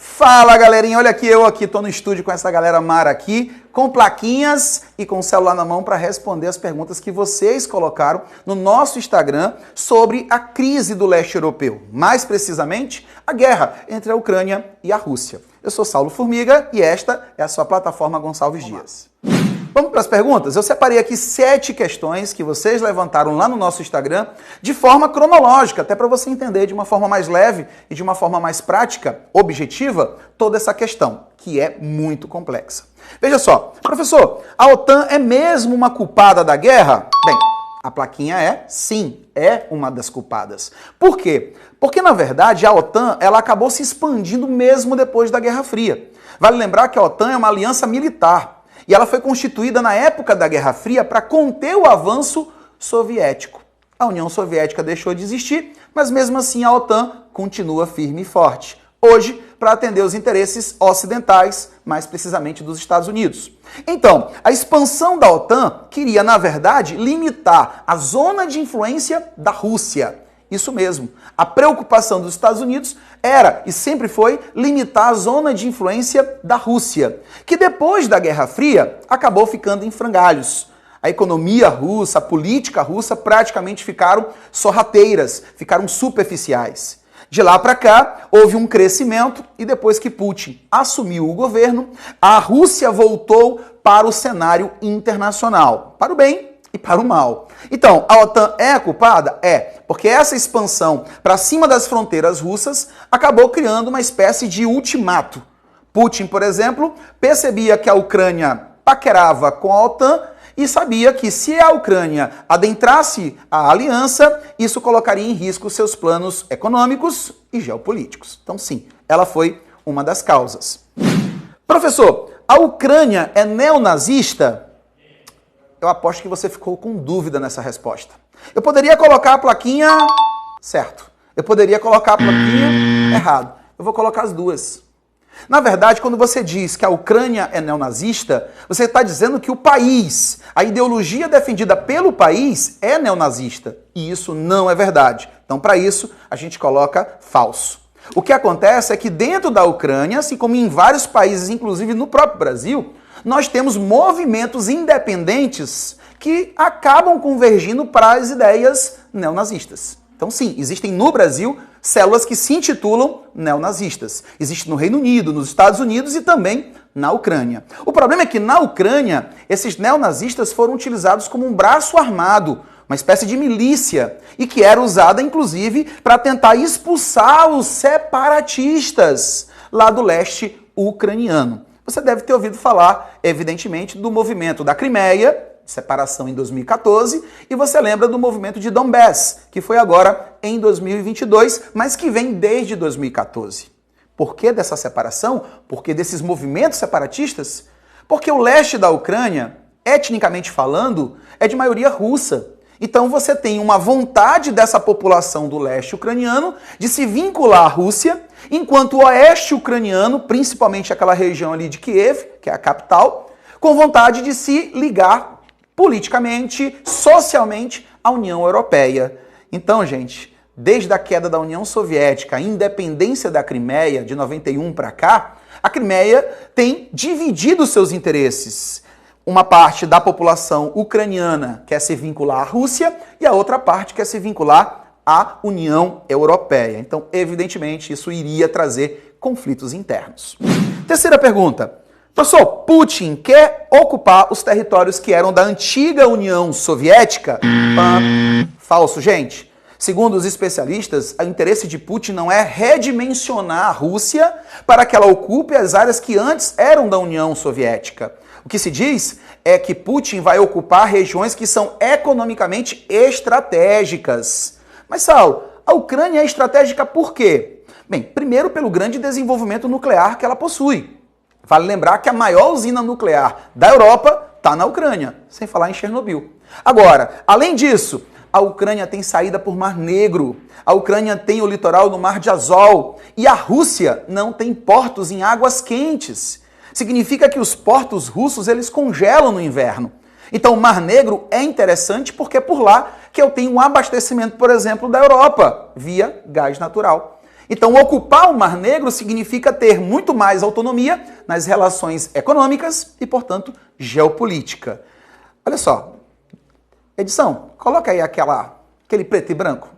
Fala, galerinha, olha aqui, eu tô no estúdio com essa galera mara aqui, com plaquinhas e com o celular na mão para responder as perguntas que vocês colocaram no nosso Instagram sobre a crise do leste europeu, mais precisamente, a guerra entre a Ucrânia e a Rússia. Eu sou Saulo Formiga e esta é a sua plataforma Gonçalves Dias. Vamos para as perguntas? Eu separei aqui 7 questões que vocês levantaram lá no nosso Instagram de forma cronológica, até para você entender de uma forma mais leve e de uma forma mais prática, objetiva, toda essa questão, que é muito complexa. Veja só, professor, a OTAN é mesmo uma culpada da guerra? Bem, a plaquinha é sim, é uma das culpadas. Por quê? Porque, na verdade, a OTAN ela acabou se expandindo mesmo depois da Guerra Fria. Vale lembrar que a OTAN é uma aliança militar. E ela foi constituída na época da Guerra Fria para conter o avanço soviético. A União Soviética deixou de existir, mas mesmo assim a OTAN continua firme e forte. Hoje, para atender os interesses ocidentais, mais precisamente dos Estados Unidos. Então, a expansão da OTAN queria, na verdade, limitar a zona de influência da Rússia. Isso mesmo. A preocupação dos Estados Unidos era, e sempre foi, limitar a zona de influência da Rússia, que depois da Guerra Fria acabou ficando em frangalhos. A economia russa, a política russa praticamente ficaram sorrateiras, ficaram superficiais. De lá para cá, houve um crescimento e depois que Putin assumiu o governo, a Rússia voltou para o cenário internacional, para o bem e para o mal. Então, a OTAN é a culpada? É, porque essa expansão para cima das fronteiras russas acabou criando uma espécie de ultimato. Putin, por exemplo, percebia que a Ucrânia paquerava com a OTAN e sabia que se a Ucrânia adentrasse a aliança, isso colocaria em risco seus planos econômicos e geopolíticos. Então, sim, ela foi uma das causas. Professor, a Ucrânia é neonazista? Eu aposto que você ficou com dúvida nessa resposta. Eu poderia colocar a plaquinha certo. Eu poderia colocar a plaquinha errado. Eu vou colocar as duas. Na verdade, quando você diz que a Ucrânia é neonazista, você está dizendo que o país, a ideologia defendida pelo país é neonazista. E isso não é verdade. Então, para isso, a gente coloca falso. O que acontece é que dentro da Ucrânia, assim como em vários países, inclusive no próprio Brasil, nós temos movimentos independentes que acabam convergindo para as ideias neonazistas. Então, sim, existem no Brasil células que se intitulam neonazistas. Existe no Reino Unido, nos Estados Unidos e também na Ucrânia. O problema é que na Ucrânia, esses neonazistas foram utilizados como um braço armado, uma espécie de milícia, e que era usada, inclusive, para tentar expulsar os separatistas lá do leste ucraniano. Você deve ter ouvido falar, evidentemente, do movimento da Crimeia, separação em 2014, e você lembra do movimento de Donbass, que foi agora em 2022, mas que vem desde 2014. Por que dessa separação? Por que desses movimentos separatistas? Porque o leste da Ucrânia, etnicamente falando, é de maioria russa. Então você tem uma vontade dessa população do leste ucraniano de se vincular à Rússia, enquanto o oeste ucraniano, principalmente aquela região ali de Kiev, que é a capital, com vontade de se ligar politicamente, socialmente à União Europeia. Então, gente, desde a queda da União Soviética, a independência da Crimeia, de 91 para cá, a Crimeia tem dividido seus interesses. Uma parte da população ucraniana quer se vincular à Rússia e a outra parte quer se vincular à União Europeia. Então, evidentemente, isso iria trazer conflitos internos. Terceira pergunta. Professor, Putin quer ocupar os territórios que eram da antiga União Soviética? Falso, gente. Segundo os especialistas, o interesse de Putin não é redimensionar a Rússia para que ela ocupe as áreas que antes eram da União Soviética. O que se diz é que Putin vai ocupar regiões que são economicamente estratégicas. Mas, Saulo, a Ucrânia é estratégica por quê? Bem, primeiro pelo grande desenvolvimento nuclear que ela possui. Vale lembrar que a maior usina nuclear da Europa está na Ucrânia, sem falar em Chernobyl. Agora, além disso, a Ucrânia tem saída por Mar Negro, a Ucrânia tem o litoral no Mar de Azov e a Rússia não tem portos em águas quentes. Significa que os portos russos eles congelam no inverno. Então o Mar Negro é interessante porque é por lá que eu tenho um abastecimento, por exemplo, da Europa, via gás natural. Então, ocupar o Mar Negro significa ter muito mais autonomia nas relações econômicas e, portanto, geopolítica. Olha só, edição, coloca aí aquele preto e branco.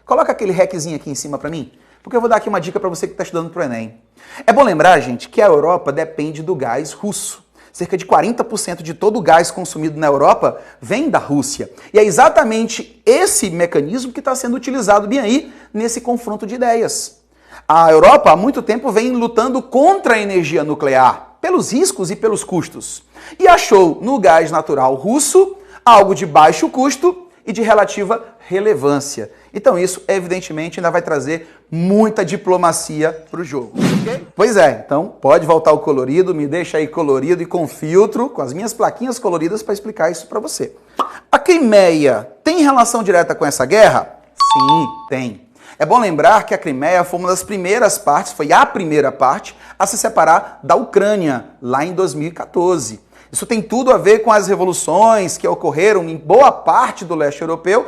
Coloca aquele reczinho aqui em cima para mim, porque eu vou dar aqui uma dica para você que está estudando para o Enem. É bom lembrar, gente, que a Europa depende do gás russo. Cerca de 40% de todo o gás consumido na Europa vem da Rússia. E é exatamente esse mecanismo que está sendo utilizado bem aí nesse confronto de ideias. A Europa há muito tempo vem lutando contra a energia nuclear, pelos riscos e pelos custos. E achou no gás natural russo algo de baixo custo e de relativa relevância. Então isso, evidentemente, ainda vai trazer muita diplomacia para o jogo. Okay? Pois é, então pode voltar o colorido, me deixa aí colorido e com filtro, com as minhas plaquinhas coloridas para explicar isso para você. A Crimeia tem relação direta com essa guerra? Sim, tem. É bom lembrar que a Crimeia foi uma das primeiras partes, foi a primeira parte a se separar da Ucrânia, lá em 2014. Isso tem tudo a ver com as revoluções que ocorreram em boa parte do leste europeu,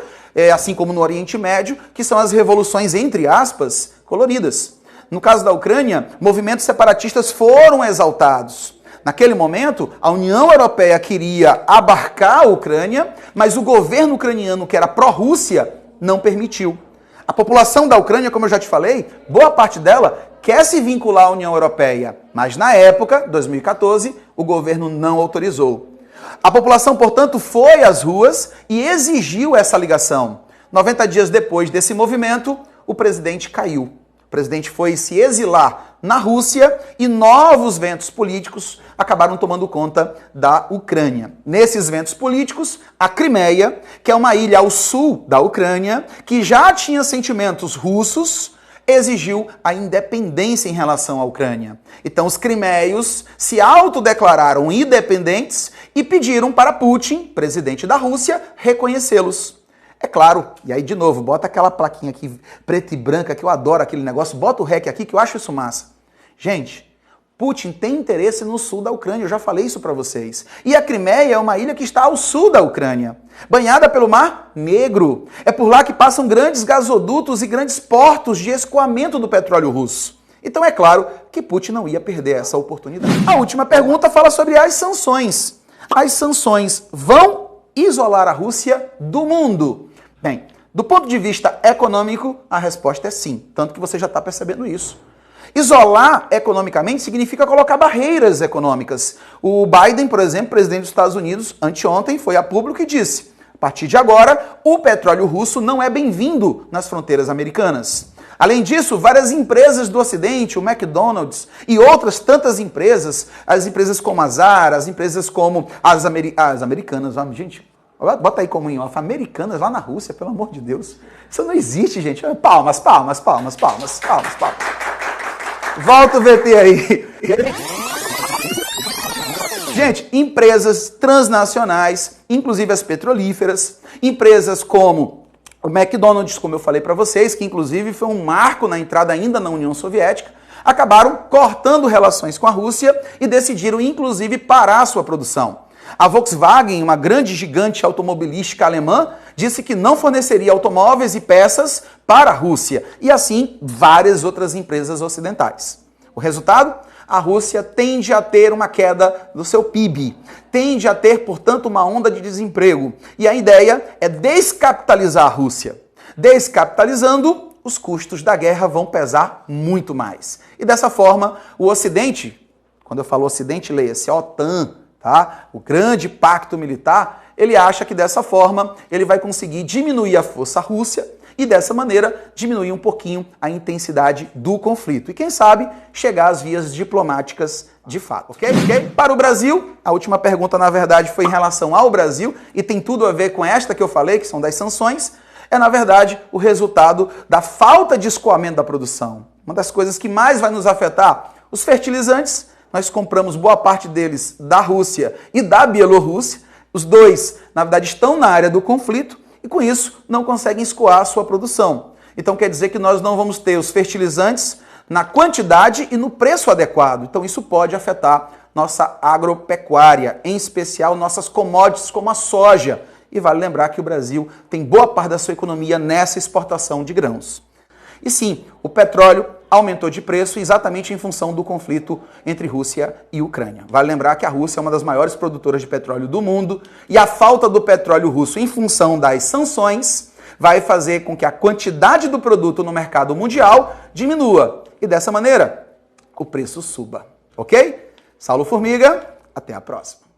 assim como no Oriente Médio, que são as revoluções, entre aspas, coloridas. No caso da Ucrânia, movimentos separatistas foram exaltados. Naquele momento, a União Europeia queria abarcar a Ucrânia, mas o governo ucraniano, que era pró-Rússia, não permitiu. A população da Ucrânia, como eu já te falei, boa parte dela quer se vincular à União Europeia, mas na época, 2014, o governo não autorizou. A população, portanto, foi às ruas e exigiu essa ligação. 90 dias depois desse movimento, o presidente caiu. O presidente foi se exilar na Rússia e novos ventos políticos acabaram tomando conta da Ucrânia. Nesses ventos políticos, a Crimeia, que é uma ilha ao sul da Ucrânia, que já tinha sentimentos russos, exigiu a independência em relação à Ucrânia. Então os crimeios se autodeclararam independentes e pediram para Putin, presidente da Rússia, reconhecê-los. É claro, e aí de novo, bota aquela plaquinha aqui preta e branca, que eu adoro aquele negócio, bota o REC aqui que eu acho isso massa. Gente, Putin tem interesse no sul da Ucrânia, eu já falei isso para vocês. E a Crimeia é uma ilha que está ao sul da Ucrânia, banhada pelo Mar Negro. É por lá que passam grandes gasodutos e grandes portos de escoamento do petróleo russo. Então é claro que Putin não ia perder essa oportunidade. A última pergunta fala sobre as sanções. As sanções vão isolar a Rússia do mundo? Bem, do ponto de vista econômico, a resposta é sim, tanto que você já está percebendo isso. Isolar economicamente significa colocar barreiras econômicas. O Biden, por exemplo, presidente dos Estados Unidos, anteontem foi a público e disse: a partir de agora, o petróleo russo não é bem-vindo nas fronteiras americanas. Além disso, várias empresas do Ocidente, o McDonald's e outras tantas empresas, as empresas como a Zara, as empresas como as americanas, gente, bota aí como as americanas lá na Rússia, pelo amor de Deus. Isso não existe, gente. Palmas, palmas, palmas, palmas, palmas, palmas. Volta o VT aí. Gente, empresas transnacionais, inclusive as petrolíferas, empresas como o McDonald's, como eu falei para vocês, que inclusive foi um marco na entrada ainda na União Soviética, acabaram cortando relações com a Rússia e decidiram inclusive parar a sua produção. A Volkswagen, uma grande gigante automobilística alemã, disse que não forneceria automóveis e peças para a Rússia, e assim várias outras empresas ocidentais. O resultado? A Rússia tende a ter uma queda do seu PIB, tende a ter, portanto, uma onda de desemprego. E a ideia é descapitalizar a Rússia. Descapitalizando, os custos da guerra vão pesar muito mais. E dessa forma, o Ocidente, quando eu falo Ocidente, leia-se OTAN, tá? O grande pacto militar, ele acha que dessa forma ele vai conseguir diminuir a força russa e dessa maneira diminuir um pouquinho a intensidade do conflito. E quem sabe chegar às vias diplomáticas de fato, ok? Para o Brasil, a última pergunta na verdade foi em relação ao Brasil e tem tudo a ver com esta que eu falei, que são das sanções, é na verdade o resultado da falta de escoamento da produção. Uma das coisas que mais vai nos afetar, os fertilizantes. Nós compramos boa parte deles da Rússia e da Bielorrússia. Os dois, na verdade, estão na área do conflito e, com isso, não conseguem escoar a sua produção. Então, quer dizer que nós não vamos ter os fertilizantes na quantidade e no preço adequado. Então, isso pode afetar nossa agropecuária, em especial nossas commodities como a soja. E vale lembrar que o Brasil tem boa parte da sua economia nessa exportação de grãos. E sim, o petróleo aumentou de preço exatamente em função do conflito entre Rússia e Ucrânia. Vale lembrar que a Rússia é uma das maiores produtoras de petróleo do mundo e a falta do petróleo russo em função das sanções vai fazer com que a quantidade do produto no mercado mundial diminua e dessa maneira o preço suba, ok? Saulo Formiga, até a próxima.